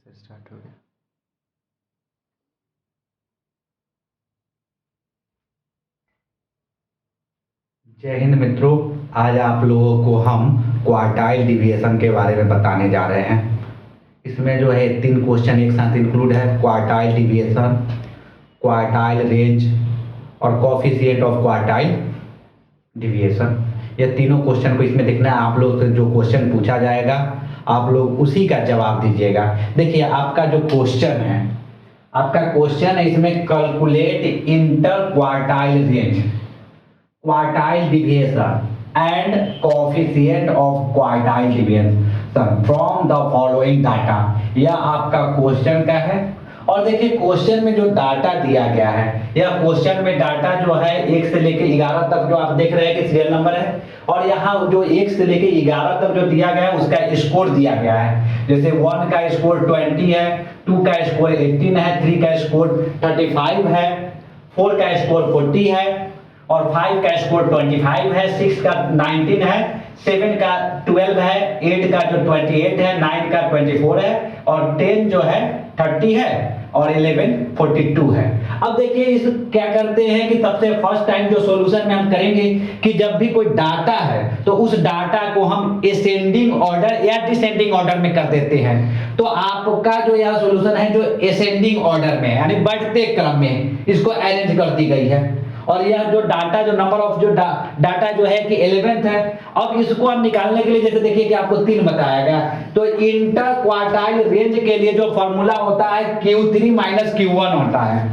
Start हो गया। जय हिंद मित्रों, आज आप लोगों को हम क्वार्टाइल डिविएशन के बारे में बताने जा रहे हैं। इसमें जो है 3 क्वेश्चन एक साथ इंक्लूड है। क्वार्टाइल डिविएशन, क्वार्टाइल रेंज और कोएफिशिएंट ऑफ क्वार्टाइल डिविएशन। ये तीनों क्वेश्चन को इसमें देखना है। आप लोग से जो क्वेश्चन पूछा जाएगा आप लोग उसी का जवाब दीजिएगा। देखिए आपका जो क्वेश्चन है, आपका क्वेश्चन है इसमें calculate inter quartile range, quartile deviation and coefficient of quartile deviation from the following data. यह आपका क्वेश्चन का है। और देखिए क्वेश्चन में जो डाटा दिया गया है, यह क्वेश्चन में डाटा जो है 1 से लेकर 11 तक जो आप देख रहे हैं कि सीरियल नंबर है, और यहाँ जो 1 से लेकर 11 तक जो दिया गया है उसका स्कोर दिया गया है। जैसे 1 का स्कोर 20 है, 2 का स्कोर 18 है, 3 का स्कोर 35 है, 4 का स्कोर 40 है और 5 का स्कोर 25 है, 6 का 19 है, 7 का 12 है, 8 का जो 28 है, 9 का 24 है और 10 जो है 30 है और 11 42 है। अब देखिए इस क्या करते हैं कि सबसे फर्स्ट टाइम जो सॉल्यूशन में हम करेंगे कि जब भी कोई डाटा है तो उस डाटा को हम असेंडिंग ऑर्डर या डिसेंडिंग ऑर्डर में कर देते हैं। तो आपका जो यह सॉल्यूशन है जो असेंडिंग ऑर्डर में यानी बढ़ते क्रम में इसको अरेंज कर दी गई है। और यह जो डाटा जो नंबर ऑफ जो डाटा जो है कि 11th है। अब इसको हम निकालने के लिए जैसे देखिए कि आपको 3 बताया गया, तो इंटर क्वार्टाइल रेंज के लिए जो फॉर्मूला होता है Q3 माइनस Q1 होता है।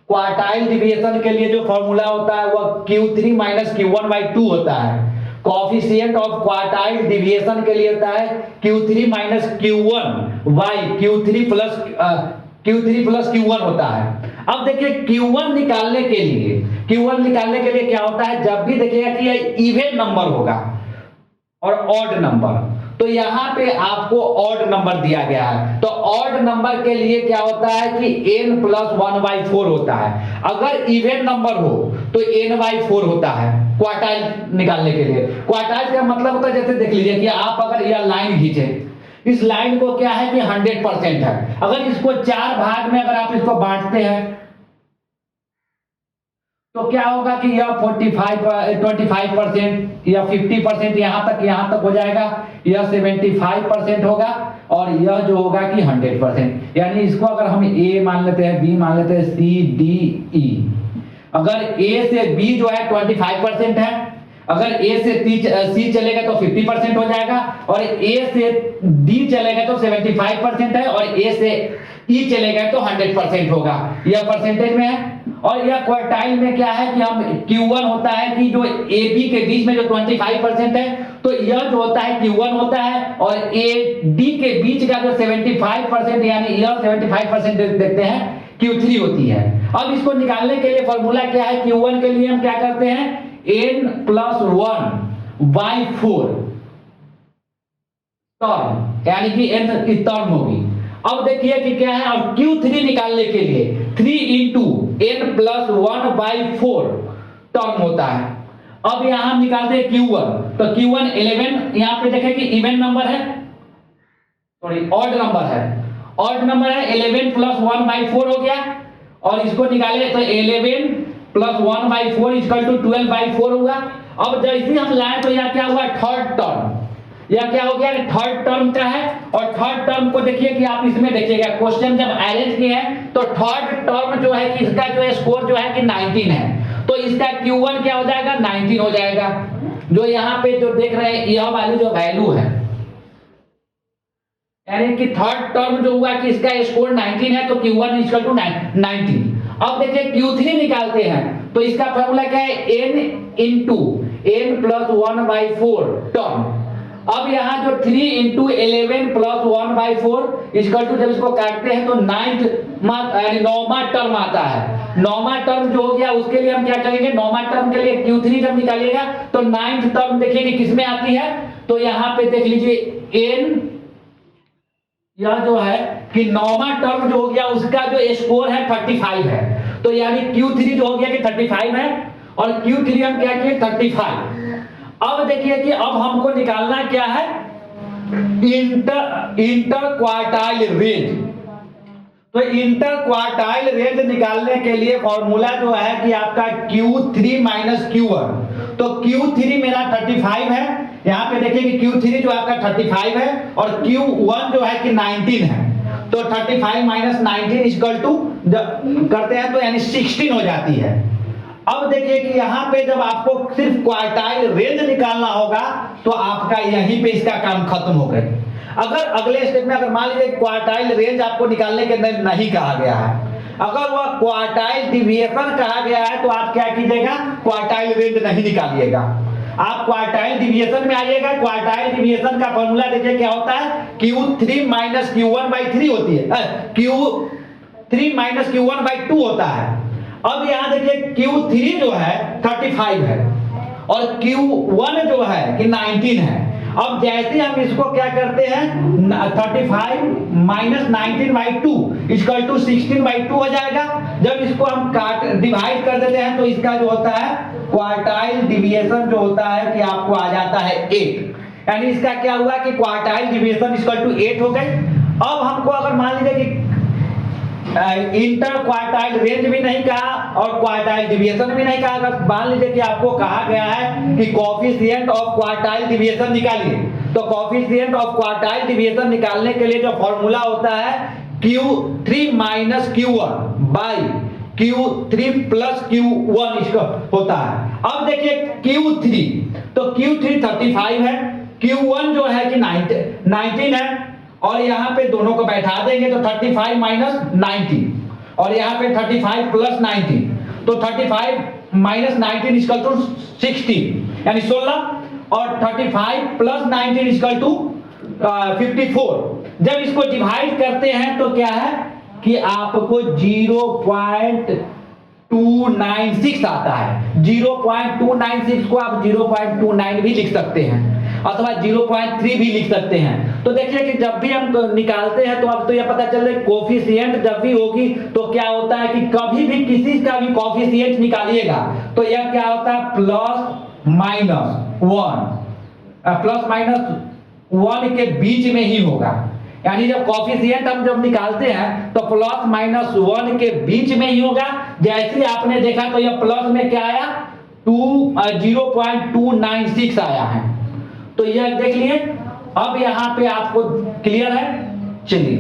क्वार्टाइल डिविएशन के लिए जो फॉर्मूला होता है वह Q3 माइनस Q1/2 होता है। कोएफिशिएंट ऑफ क्वार्टाइल डिविएशन के लिए होता है Q3 minus Q1/Q3 plus Q1 होता है। अब देखिए Q1 निकालने के लिए क्या होता है, जब भी देखिएगा कि यह इवन नंबर होगा और ऑड नंबर, तो यहां पे आपको ऑड नंबर दिया गया है। तो ऑड नंबर के लिए क्या होता है कि n प्लस 1/4 होता है। अगर इवन नंबर हो तो n/4 होता है क्वार्टाइल निकालने के लिए। क्वार्टाइल का मतलब होता है, जैसे देख लीजिए कि आप अगर यह लाइन खींचे, इस लाइन को क्या है कि 100% है। अगर इसको 4 भाग में अगर आप इसको बांटते हैं तो क्या होगा कि यह 25% या 50% यहां तक हो जाएगा, यह 75% होगा और यह जो होगा कि 100%। यानी इसको अगर हम A मान लेते हैं, B मान लेते हैं, C D E। अगर A से B जो है 25% है, अगर A से C चलेगा तो 50% हो जाएगा और A से D चलेगा तो 75% है और A से E चलेगा तो 100% होगा। यह परसेंटेज में है। और यह क्वार्टाइल में क्या है कि हम Q1 होता है कि जो AB के बीच में जो 25% है, तो यह जो होता है Q1 होता है और AD के बीच का जो 75% यानी यह 75% देखते हैं Q3 होती है। अब इसको निकालने के लिए फॉर्मूला क्या है, Q1 के लिए हम क्या करते हैं n प्लस 1/4 टर्म, यानी कि n की टर्म होगी। अब देखिए कि क्या है, और Q3 निकालने के लिए 3 इंटू n प्लस 1/4 टर्म होता है। अब यहां निकालते हैं Q1, तो Q1 11, यहां पे देखें कि इवन नंबर है, सॉरी ऑड नंबर है, ऑड नंबर है। 11 प्लस 1/4 हो गया और इसको निकाले तो 11 प्लस 1/4 इक्वल टू 12/4 हुआ। अब जैसे हम लाए तो यह क्या हुआ, थर्ड टर्म, यह क्या हो गया, थर्ड टर्म का है। और थर्ड टर्म को देखिए कि आप इसमें देखिएगा क्वेश्चन जब अरेंज किए हैं तो थर्ड टर्म जो है कि इसका जो स्कोर जो है कि 19 है, तो इसका Q1 क्या हो जाएगा, 19 हो जाएगा। जो यहाँ पे जो देख रहे हैं यह वाली जो वैल्यू है, यानी कि थर्ड टर्म जो हुआ कि इसका स्कोर 19 है तो Q1 इक्वल टू 19। अब देखिए Q3 निकालते हैं तो इसका फॉर्मूला क्या है, n into n plus 1/4 term. अब यहाँ जो 3 इंटू 11 प्लस 1/4 इक्वल टू, जब इसको काटते हैं तो 9वां टर्म आता है। 9वां टर्म जो हो गया उसके लिए हम क्या करेंगे, 9वां टर्म के लिए Q3 जब निकालिएगा तो 9th टर्म देखिए कि किसमें आती है, तो यहाँ पे देख लीजिए n, यह जो है कि 9वां टर्म जो हो गया उसका जो स्कोर है 35 है, तो यानी Q3 जो हो गया कि 35 है और Q3 हम क्या किए 35। अब देखिए कि अब हमको निकालना क्या है इंटर क्वार्टाइल रेंज। तो इंटर क्वार्टाइल रेंज निकालने के लिए फॉर्मूला जो है कि आपका Q3 माइनस Q1। तो Q3 मेरा 35 है, यहां पे देखिए कि Q3 जो आपका 35 है और Q1 जो है कि 19 है। तो 35 माइनस 19 इक्वल टू करते हैं तो यानी 16 हो जाती है। अब देखिए कि यहाँ पे जब आपको सिर्फ क्वार्टाइल रेंज निकालना होगा तो आपका यहीं पे इसका काम खत्म हो गया। अगर अगले स्टेप में अगर मान लीजिए क्वार्टाइल रेंज आपको निकालने के नहीं कहा गया है, अगर वह क्वार्टाइल डिविएशन कहा गया है तो आप क्या कीजिएगा, क्वार्टाइल रेंज नहीं निकालिएगा, आप क्वार्टाइल डिविएशन में आइएगा। क्वार्टाइल डिविएशन का फॉर्मूला देखिए क्या होता है, Q3 माइनस Q1 बाई 3 होती है, Q3 माइनस Q1 बाई 2 होता है। अब यहां देखिए Q3 जो है 35 है और Q1 जो है कि 19 है। अब जैसे हम इसको क्या करते हैं, 35 minus 19 by 2 equal to 16 by 2 हो जाएगा। जब इसको हम डिवाइड कर देते हैं तो इसका जो होता है क्वार्टाइल डिविएशन जो होता है कि आपको आ जाता है 8, यानी इसका क्या हुआ कि क्वार्टाइल डिविएशन इक्वल टू 8 हो गए। अब हमको अगर मान लीजिए कि इंटर क्वार्टाइल रेंज भी नहीं कहा और क्वार्टाइल डिविएशन भी नहीं कहा, अगर मान लीजिए कि आपको कहा गया है कि कोएफिशिएंट ऑफ क्वार्टाइल डिविएशन निकालिए, तो कोएफिशिएंट ऑफ क्वार्टाइल डिविएशन निकालने के लिए जो फॉर्मूला होता है Q3 minus Q1 by Q3 plus Q1 इसका होता है। अब देखिए Q3, तो Q3 35 है, Q1 जो है कि 19 है और यहाँ पे दोनों को बैठा देंगे तो 35 माइनस 90 और यहाँ पे 35 प्लस 90, तो 35 माइनस 19 इक्वल टू 16 यानी 16 और 35 प्लस 19 इक्वल टू 54। जब इसको डिवाइड करते हैं तो क्या है कि आपको 0.296 आता है। 0.296 को आप 0.29 भी लिख सकते हैं अथवा 0.3 भी लिख सकते हैं। तो देखिए कि जब भी हम निकालते हैं तो अब तो यह पता चल रहा है कोएफिशिएंट जब भी होगी तो क्या होता है कि कभी भी किसी का भी कोएफिशिएंट निकालिएगा तो यह क्या होता है प्लस माइनस 1 के बीच में ही होगा। यानी जब कोएफिशिएंट हम जब निकालते हैं तो प्लस माइनस 1 के बीच में ही होगा। जैसे आपने देखा तो यह प्लस में क्या आया 0.296 आया है। तो यह देख लिए, अब यहां पे आपको क्लियर है। चलिए